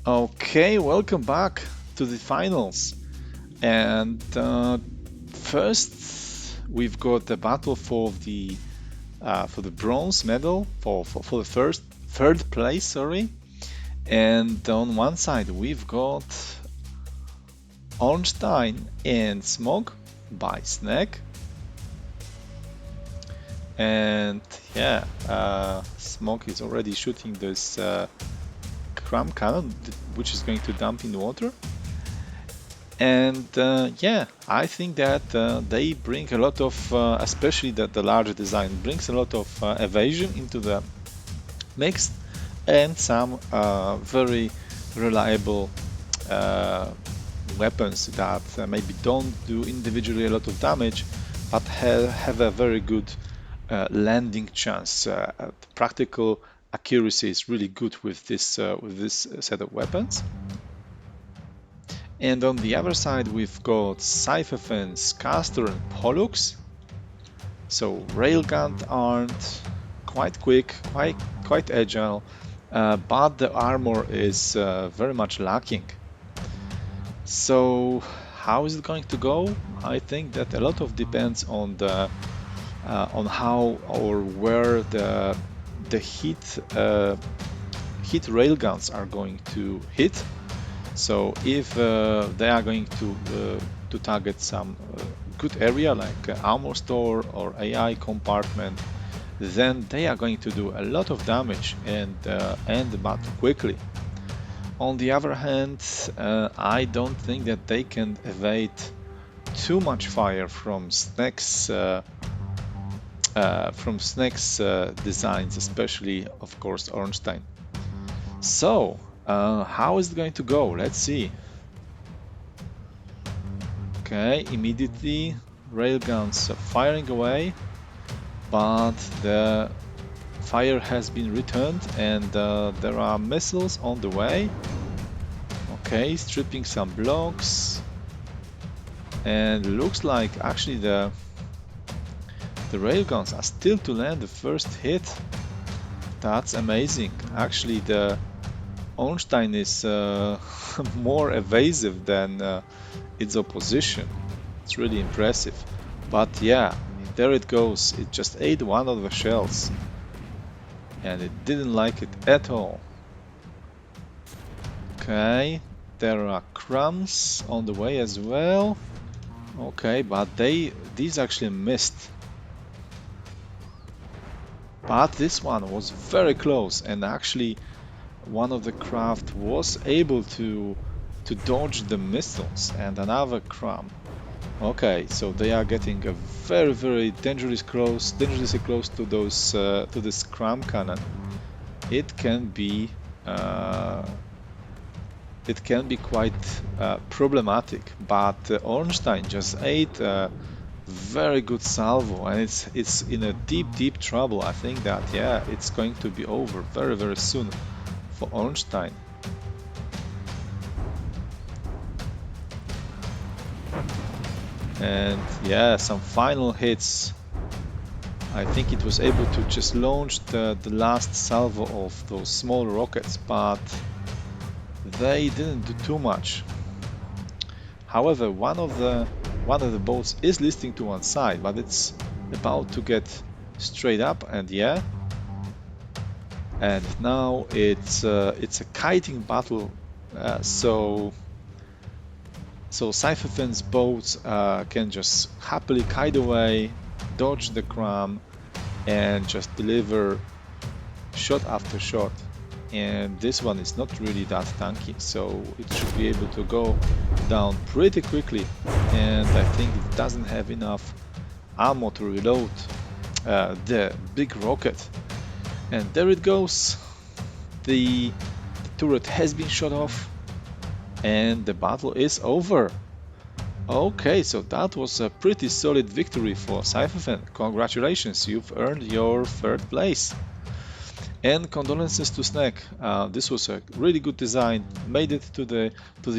Okay, welcome back to the finals. And first, we've got the battle for the bronze medal for the first third place. Sorry. And on one side, we've got Ornstein and Smog by Snack. And yeah, Smog is already shooting this cram cannon, which is going to dump in the water. And yeah, I think that they bring a lot of, especially that the larger design brings a lot of evasion into the mix and some very reliable uh, weapons that maybe don't do individually a lot of damage, but have a very good landing chance. The practical accuracy is really good with this set of weapons. And on the other side, we've got Cypherfence, Castor, and Pollux. So railgun aren't quite quick, quite agile, but the armor is very much lacking. So how is it going to go? I think that a lot of depends on how or where the hit railguns are going to hit. So if they are going to target some good area like armor store or AI compartment, then they are going to do a lot of damage and end the battle quickly. On the other hand, I don't think that they can evade too much fire from Snake's designs, especially of course Ornstein. So, how is it going to go? Let's see. Okay, immediately railguns are firing away, but the fire has been returned and there are missiles on the way. Okay, stripping some blocks, and looks like actually the railguns are still to land the first hit. That's amazing. Actually, the Ornstein is more evasive than its opposition. It's really impressive. But yeah, there it goes. It just ate one of the shells. And it didn't like it at all. Okay, there are crumbs on the way as well. Okay, but these actually missed. But this one was very close, and actually one of the craft was able to dodge the missiles, and another crumb. Okay, so they are getting a very dangerously close to those to this cram cannon. It can be uh, it can be quite problematic, but Ornstein just ate a very good salvo, and it's in a deep trouble. I think that yeah, it's going to be over very soon for Ornstein. And yeah, some final hits. I think it was able to just launch the last salvo of those small rockets, but they didn't do too much. However, one of the boats is listing to one side, but it's about to get straight up, and yeah. And now it's a kiting battle, so Cypherfin's boats can just happily kite away, dodge the cram, and just deliver shot after shot. And this one is not really that tanky, so it should be able to go down pretty quickly. And I think it doesn't have enough ammo to reload the big rocket. And there it goes. The turret has been shot off, and the battle is over. Okay, so that was a pretty solid victory for Cypherfen. Congratulations, you've earned your third place. And condolences to Snack. This was a really good design. Made it to the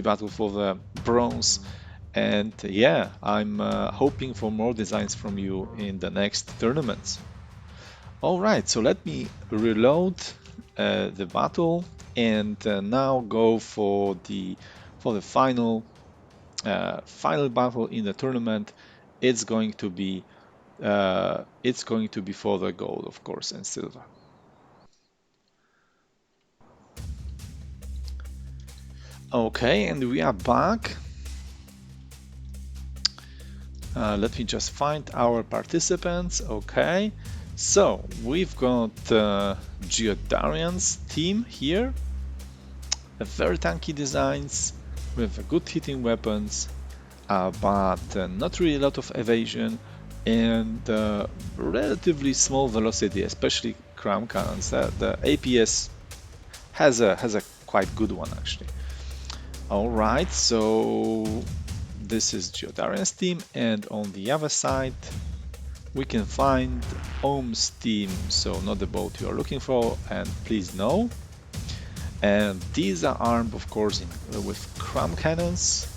battle for the bronze. And yeah, I'm hoping for more designs from you in the next tournaments. All right, so let me reload the battle and now go for the final final battle in the tournament. It's going to be for the gold, of course, and silver. Okay, and we are back. Let me just find our participants. Okay, so we've got Geodarian's team here. A very tanky designs with good hitting weapons, but not really a lot of evasion and relatively small velocity, especially crown cannons. The APS has a quite good one actually. All right, so this is Geodarian's team, and on the other side we can find Ohm's team, so not the boat you are looking for, and please no. And these are armed, of course, with cram cannons,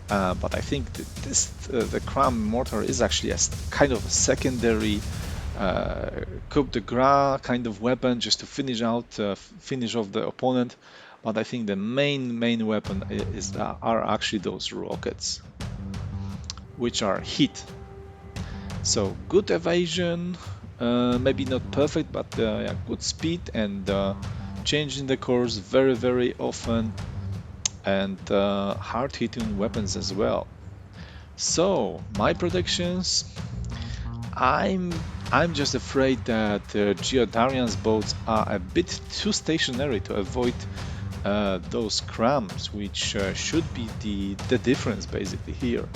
but I think that the cram mortar is actually a kind of a secondary coup de grace kind of weapon, just to finish off the opponent. But I think the main weapon are actually those rockets, which are hit. So good evasion, maybe not perfect, but yeah, good speed and changing the course very often, and hard hitting weapons as well. So my predictions, I'm just afraid that Geodarian's boats are a bit too stationary to avoid those cramps, which should be the difference basically here,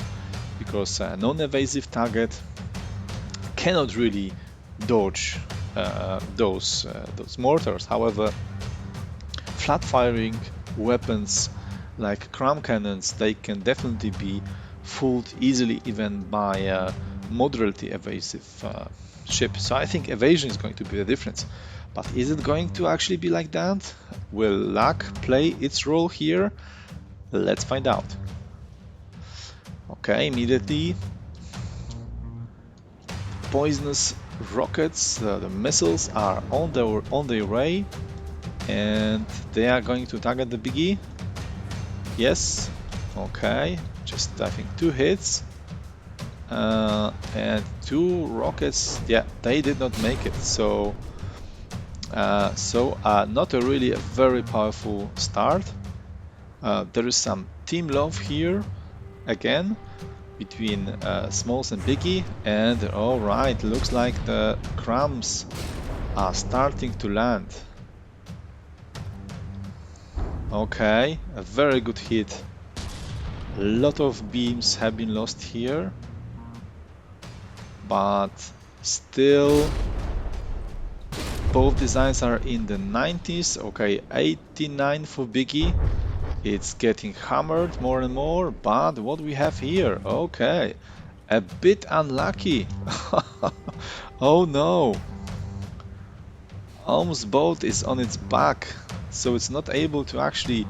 because a non-evasive target cannot really dodge those mortars. However, flat firing weapons like cram cannons, they can definitely be fooled easily even by moderately evasive ship. So I think evasion is going to be the difference. But is it going to actually be like that? Will luck play its role here? Let's find out. Okay, immediately poisonous rockets, the missiles are on their way, and they are going to target the biggie. Yes, okay, just I think 2 hits. And 2 rockets, yeah, they did not make it. So not a really a very powerful start. There is some team love here again between Smalls and Biggie, and all right, looks like the crumbs are starting to land. Okay, a very good hit. A lot of beams have been lost here, but still both designs are in the 90s. Okay, 89 for Biggie. It's getting hammered more and more, but what we have here? Okay, a bit unlucky. Oh no, Ohm's boat is on its back, so it's not able to actually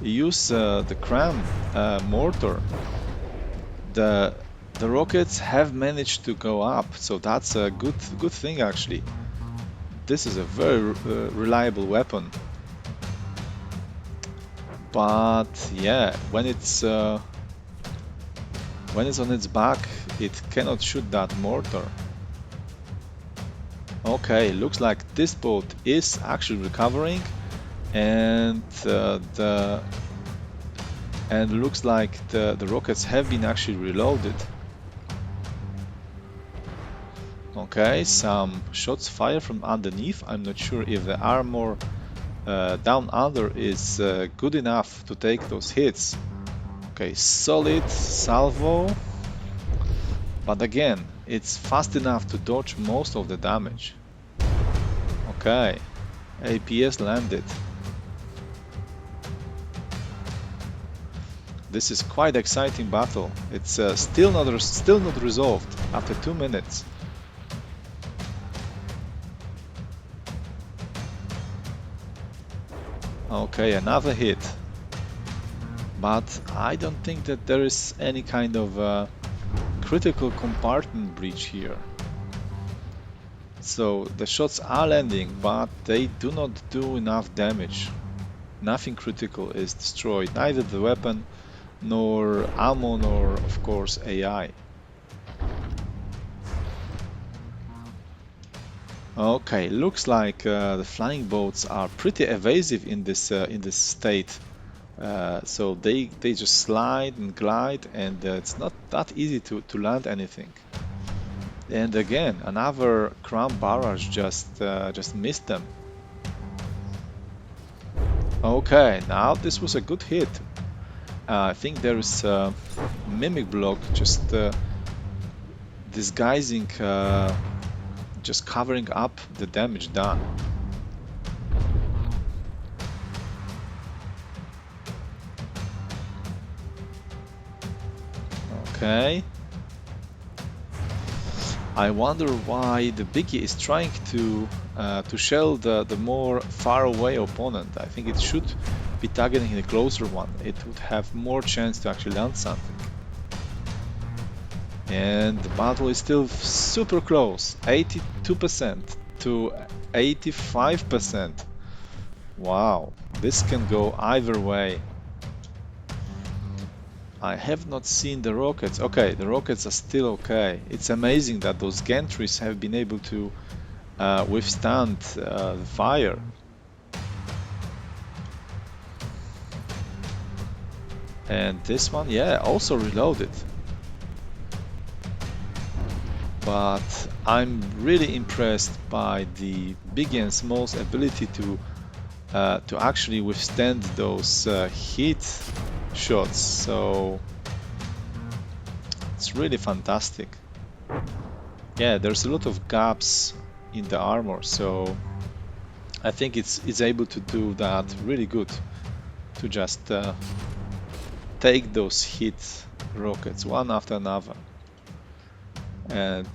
use the cram mortar. The rockets have managed to go up, so that's a good thing actually. This is a very reliable weapon. But yeah, when it's on its back, it cannot shoot that mortar. Okay, looks like this boat is actually recovering, and looks like the rockets have been actually reloaded. Okay, some shots fired from underneath. I'm not sure if the armor down under is good enough to take those hits. Okay, solid salvo, but again, it's fast enough to dodge most of the damage. Okay, APS landed. This is quite exciting battle. It's still not resolved after 2 minutes. Okay, another hit. But I don't think that there is any kind of critical compartment breach here. So the shots are landing, but they do not do enough damage. Nothing critical is destroyed, neither the weapon, nor ammo, nor of course AI. Okay, looks like the flying boats are pretty evasive in this state. So they just slide and glide, and it's not that easy to land anything. And again, another Crown barrage just missed them. Okay, now this was a good hit. I think there is a mimic block just disguising, just covering up the damage done. Okay. I wonder why the Biggie is trying to shell the more far away opponent. I think it should be targeting the closer one. It would have more chance to actually land something. And the battle is still super close, 82% to 85%. Wow, this can go either way. I have not seen the rockets. Okay, the rockets are still okay. It's amazing that those gantries have been able to withstand the fire. And this one, yeah, also reloaded. But I'm really impressed by the big and small's ability to actually withstand those hit shots. So it's really fantastic. Yeah, there's a lot of gaps in the armor, so I think it's able to do that really good, to just take those hit rockets one after another. And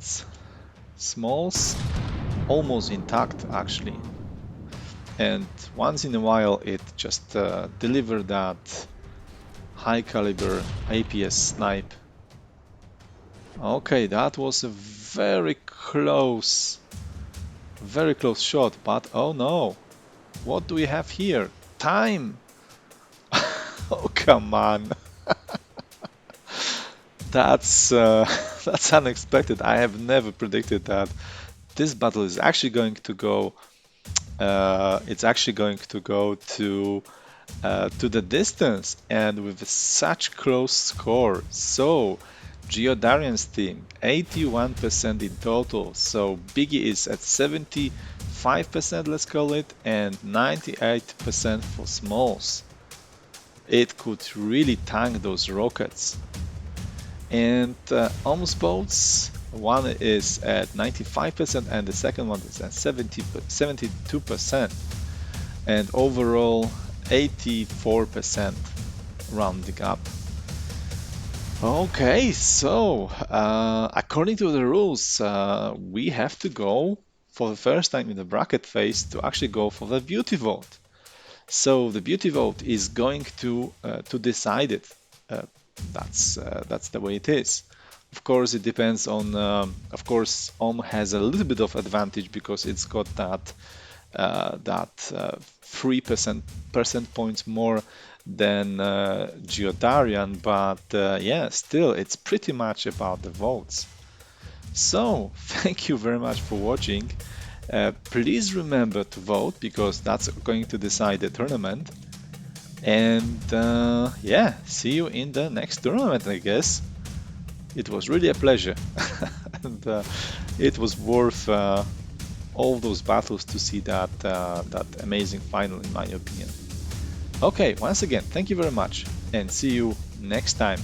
Smalls almost intact actually, and once in a while it just delivered that high caliber APS snipe. Okay, that was a very close shot, but oh no, what do we have here? Time! Oh, come on. That's that's unexpected. I have never predicted that this battle is actually going to go. It's actually going to go to the distance, and with such close score. So Geodarian's team 81% in total. So Biggie is at 75%, let's call it, and 98% for Smalls. It could really tank those rockets. And almost boats, one is at 95% and the second one is at 72%, and overall 84% rounding up. Okay, so according to the rules, we have to go for the first time in the bracket phase to actually go for the beauty vote. So the beauty vote is going to decide it. That's the way it is. Of course, it depends on. Of course, has a little bit of advantage because it's got that 3% points more than Geodarian, but yeah, still, it's pretty much about the votes. So, thank you very much for watching. Please remember to vote because that's going to decide the tournament. And yeah, see you in the next tournament, I guess. It was really a pleasure. And it was worth all those battles to see that amazing final, in my opinion. Okay, once again, thank you very much, and see you next time.